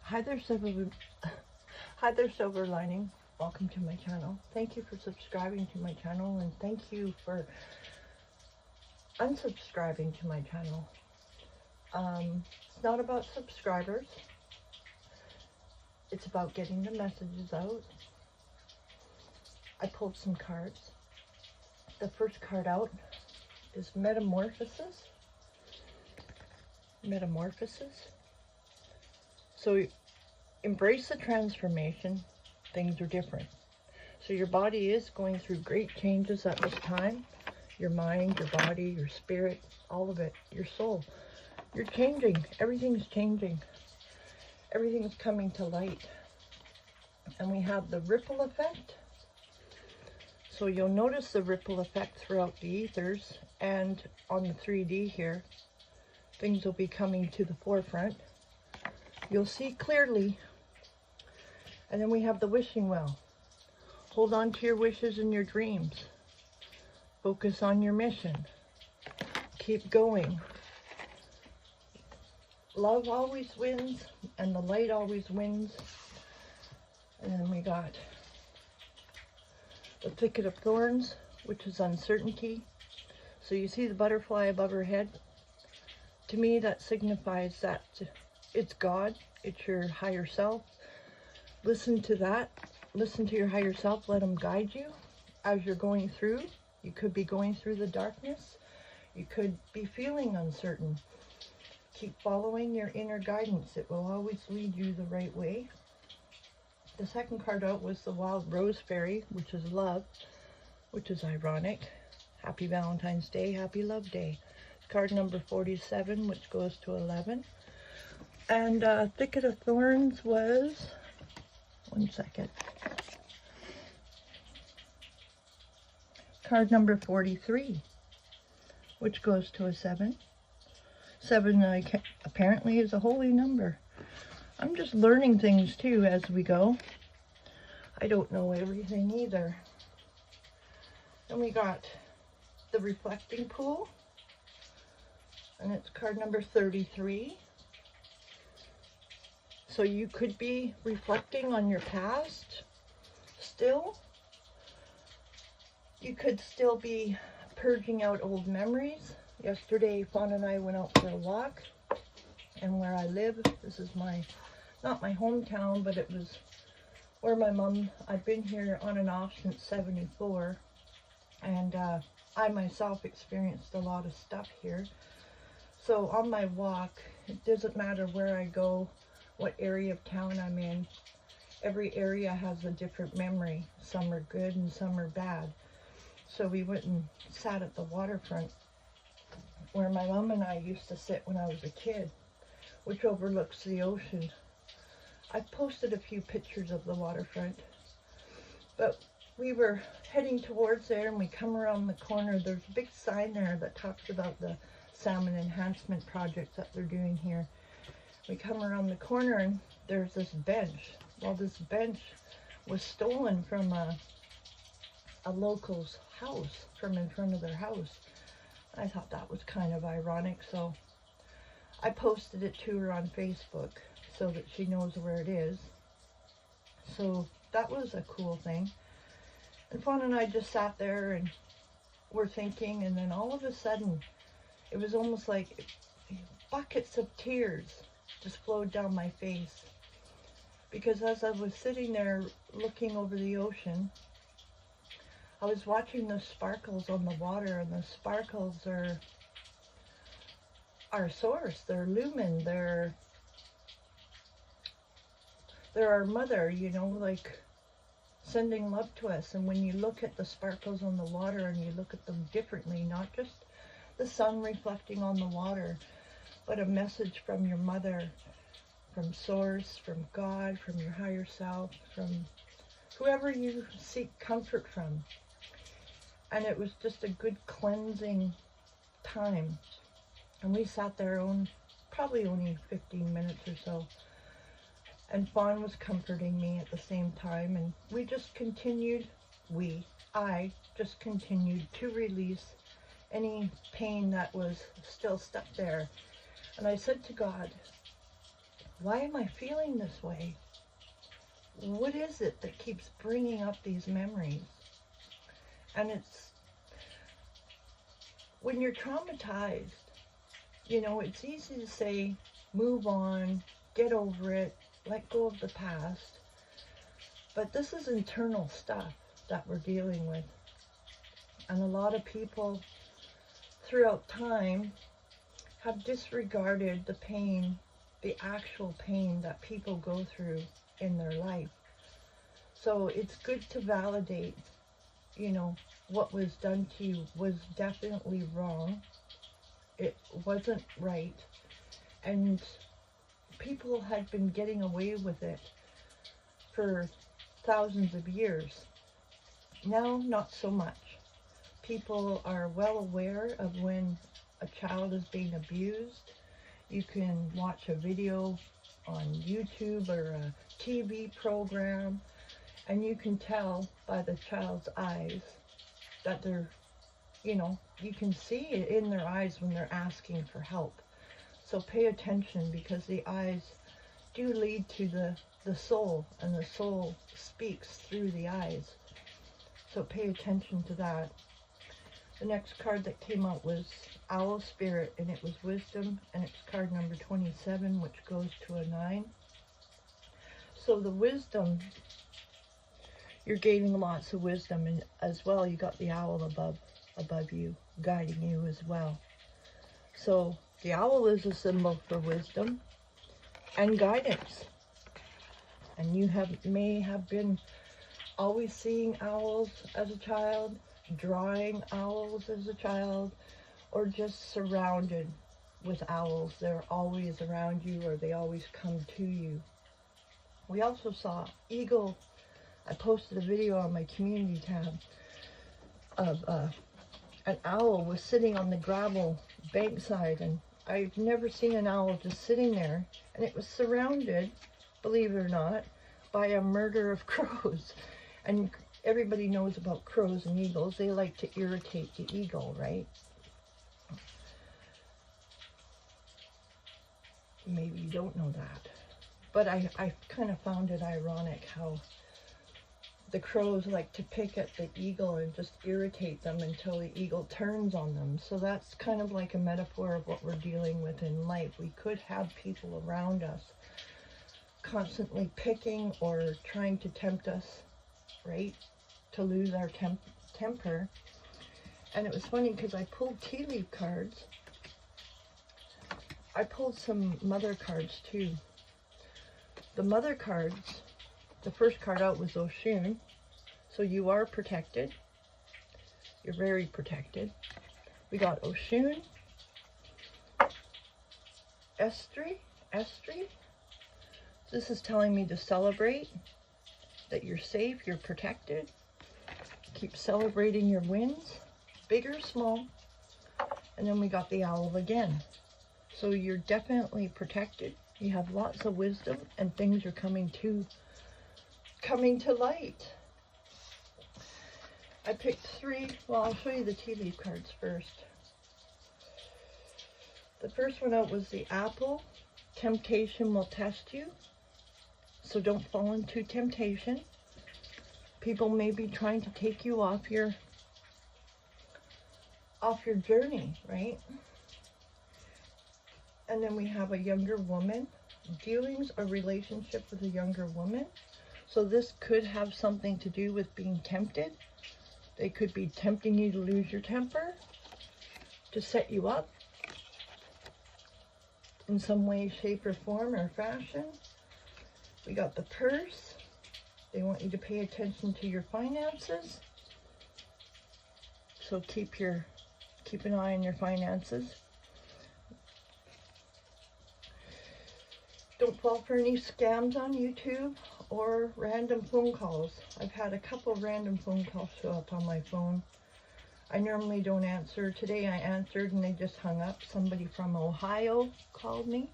Hi there, Hi there, Silver Lining. Welcome to my channel. Thank you for subscribing to my channel, and thank you for unsubscribing to my channel. It's not about subscribers. It's about getting the messages out. I pulled some cards. The first card out is Metamorphosis. Metamorphosis. So embrace the transformation. Things are different. So your body is going through great changes at this time. Your mind, your body, your spirit, all of it, your soul. You're changing. Everything's changing. Everything's coming to light. And we have the ripple effect. So you'll notice the ripple effect throughout the ethers and on the 3D here. Things will be coming to the forefront. You'll see clearly. And then we have the wishing well. Hold on to your wishes and your dreams. Focus on your mission. Keep going. Love always wins, and the light always wins. And then we got the thicket of thorns, which is uncertainty. So you see the butterfly above her head? To me, that signifies that it's God, it's your higher self. Listen to that. Listen to your higher self. Let him guide you as you're going through. You could be going through the darkness. You could be feeling uncertain. Keep following your inner guidance. It will always lead you the right way. The second card out was the Wild Rose Fairy, which is love, which is ironic. Happy Valentine's Day, happy Love Day. Card number 47, which goes to 11. And Thicket of Thorns was, one second, card number 43, which goes to a 7. 7 apparently is a holy number. I'm just learning things too as we go. I don't know everything either. Then we got the Reflecting Pool, and it's card number 33. So you could be reflecting on your past still. You could still be purging out old memories. Yesterday, Fawn and I went out for a walk, and where I live, this is not my hometown, but it was where my mom, I've been here on and off since 74, and I myself experienced a lot of stuff here. So on my walk, it doesn't matter where I go, what area of town I'm in, every area has a different memory. Some are good and some are bad. So we went and sat at the waterfront where my mom and I used to sit when I was a kid, which overlooks the ocean. I've posted a few pictures of the waterfront, but we were heading towards there, and we come around the corner. There's a big sign there that talks about the salmon enhancement project that they're doing here. We come around the corner, and there's this bench. Well, this bench was stolen from a local's house, from in front of their house. I thought that was kind of ironic, so I posted it to her on Facebook so that she knows where it is. So that was a cool thing. And Fawn and I just sat there and were thinking, and then all of a sudden, it was almost like buckets of tears just flowed down my face. Because as I was sitting there looking over the ocean, I was watching the sparkles on the water, and the sparkles are our source, they're lumen, they're our mother, you know, like sending love to us. And when you look at the sparkles on the water and you look at them differently, not just the sun reflecting on the water, but a message from your mother, from source, from God, from your higher self, from whoever you seek comfort from. And it was just a good cleansing time. And we sat there probably only 15 minutes or so. And Fawn was comforting me at the same time. And we just continued, I just continued to release any pain that was still stuck there. And I said to God, why am I feeling this way? What is it that keeps bringing up these memories? And it's when you're traumatized, you know, it's easy to say, move on, get over it, let go of the past. But this is internal stuff that we're dealing with. And a lot of people throughout time have disregarded the pain, the actual pain that people go through in their life. So it's good to validate, you know, what was done to you was definitely wrong. It wasn't right. And people had been getting away with it for thousands of years. Now, not so much. People are well aware of when a child is being abused. You can watch a video on YouTube or a TV program, and you can tell by the child's eyes that they're, you know, you can see it in their eyes when they're asking for help. So pay attention, because the eyes do lead to the soul, and the soul speaks through the eyes. So pay attention to that. The next card that came out was Owl Spirit, and it was Wisdom, and it's card number 27, which goes to a 9. So the wisdom, you're gaining lots of wisdom, and as well you got the owl above you, guiding you as well. So the owl is a symbol for wisdom and guidance. And you may have been always seeing owls as a child, drawing owls as a child, or just surrounded with owls. They're always around you, or they always come to you. We also saw eagle. I posted a video on my community tab of an owl was sitting on the gravel bankside, and I've never seen an owl just sitting there, and it was surrounded, believe it or not, by a murder of crows. And everybody knows about crows and eagles. They like to irritate the eagle, right? Maybe you don't know that. But I kind of found it ironic how the crows like to pick at the eagle and just irritate them until the eagle turns on them. So that's kind of like a metaphor of what we're dealing with in life. We could have people around us constantly picking or trying to tempt us, right, to lose our temper. And it was funny because I pulled tea leaf cards. I pulled some mother cards too. The mother cards, the first card out was Oshun. So you are protected. You're very protected. We got Oshun, Estri. This is telling me to celebrate, that you're safe, you're protected. Keep celebrating your wins, big or small. And then we got the owl again. So you're definitely protected. You have lots of wisdom, and things are coming to light. I picked 3. Well, I'll show you the tea leaf cards first. The first one out was the apple. Temptation will test you, so don't fall into temptation. People may be trying to take you off your journey, right? And then we have a younger woman. Dealings or relationship with a younger woman. So this could have something to do with being tempted. They could be tempting you to lose your temper, to set you up in some way, shape, or form, or fashion. We got the purse. They want you to pay attention to your finances. So keep an eye on your finances. Don't fall for any scams on YouTube or random phone calls. I've had a couple random phone calls show up on my phone. I normally don't answer. Today I answered and they just hung up. Somebody from Ohio called me.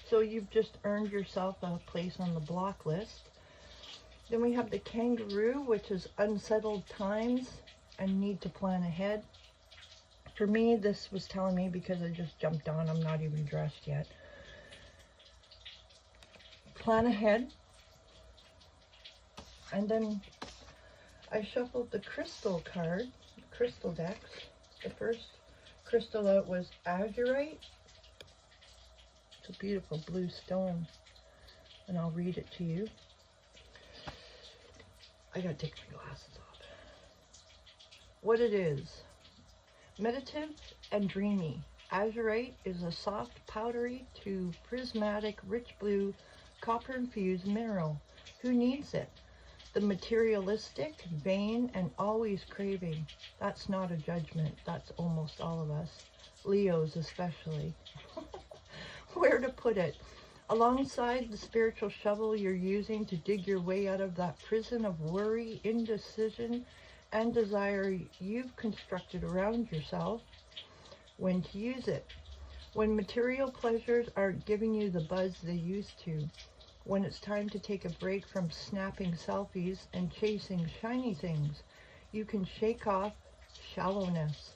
So you've just earned yourself a place on the block list. Then we have the kangaroo, which is unsettled times and need to plan ahead. For me, this was telling me, because I just jumped on, I'm not even dressed yet. plan ahead. And then I shuffled the crystal card, crystal decks. The first crystal out was azurite. It's a beautiful blue stone, and I'll read it to you. I gotta take my glasses off. What it is: meditative and dreamy. Azurite is a soft, powdery to prismatic, rich blue, copper-infused mineral. Who needs it? The materialistic, vain, and always craving. That's not a judgment. That's almost all of us. Leos especially. Where to put it? Alongside the spiritual shovel you're using to dig your way out of that prison of worry, indecision, and desire you've constructed around yourself. When to use it? When material pleasures aren't giving you the buzz they used to. When it's time to take a break from snapping selfies and chasing shiny things. You can shake off shallowness.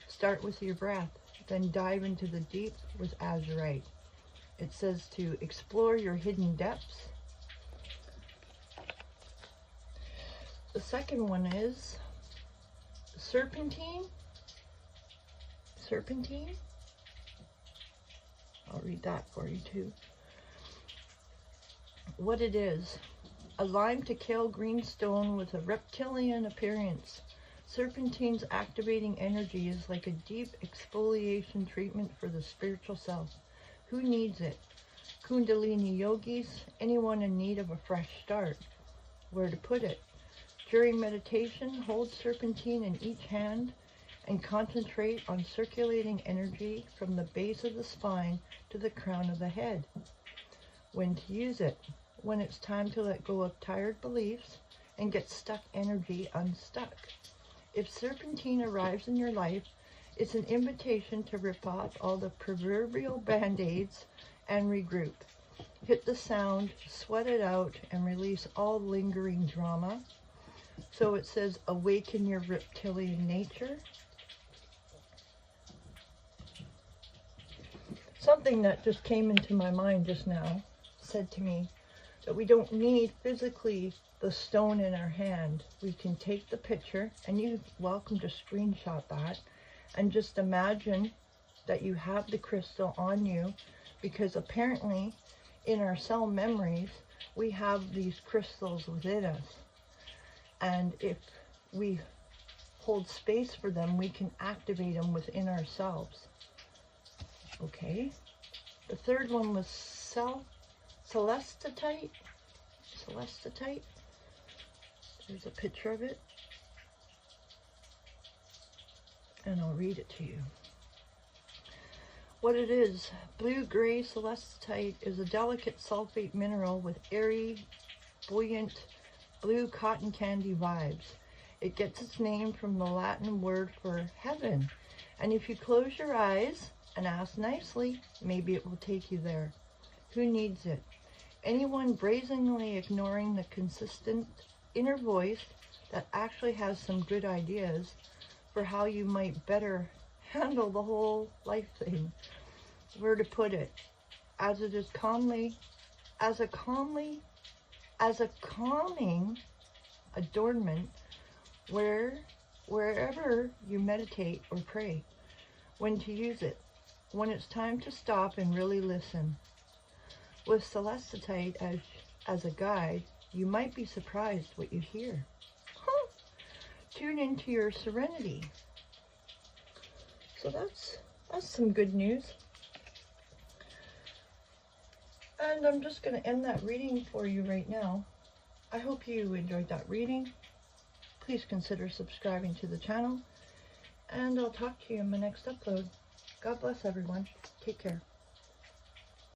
Start with your breath, then dive into the deep with azurite. It says to explore your hidden depths. The second one is serpentine. Serpentine? I'll read that for you too. What it is: a lime to kale green stone with a reptilian appearance. Serpentine's activating energy is like a deep exfoliation treatment for the spiritual self. Who needs it? Kundalini yogis, anyone in need of a fresh start. Where to put it? During meditation, hold serpentine in each hand and concentrate on circulating energy from the base of the spine to the crown of the head. When to use it? When it's time to let go of tired beliefs and get stuck energy unstuck. If serpentine arrives in your life, it's an invitation to rip off all the proverbial band-aids and regroup. Hit the sound, sweat it out, and release all lingering drama. So it says, awaken your reptilian nature. Something that just came into my mind just now said to me that we don't need physically the stone in our hand. We can take the picture, and you're welcome to screenshot that, and just imagine that you have the crystal on you, because apparently in our cell memories we have these crystals within us, and if we hold space for them, we can activate them within ourselves. Okay, the third one was celestite. Celestite. There's a picture of it, and I'll read it to you. What it is: blue-gray celestite is a delicate sulfate mineral with airy, buoyant, blue cotton candy vibes. It gets its name from the Latin word for heaven, and if you close your eyes and ask nicely, maybe it will take you there. Who needs it? Anyone brazenly ignoring the consistent inner voice that actually has some good ideas for how you might better handle the whole life thing. Where to put it? As a calming adornment wherever you meditate or pray. When to use it? When it's time to stop and really listen. With celestite as a guide, you might be surprised what you hear. Tune into your serenity. So that's some good news. And I'm just going to end that reading for you right now. I hope you enjoyed that reading. Please consider subscribing to the channel, and I'll talk to you in my next upload. God bless everyone. Take care.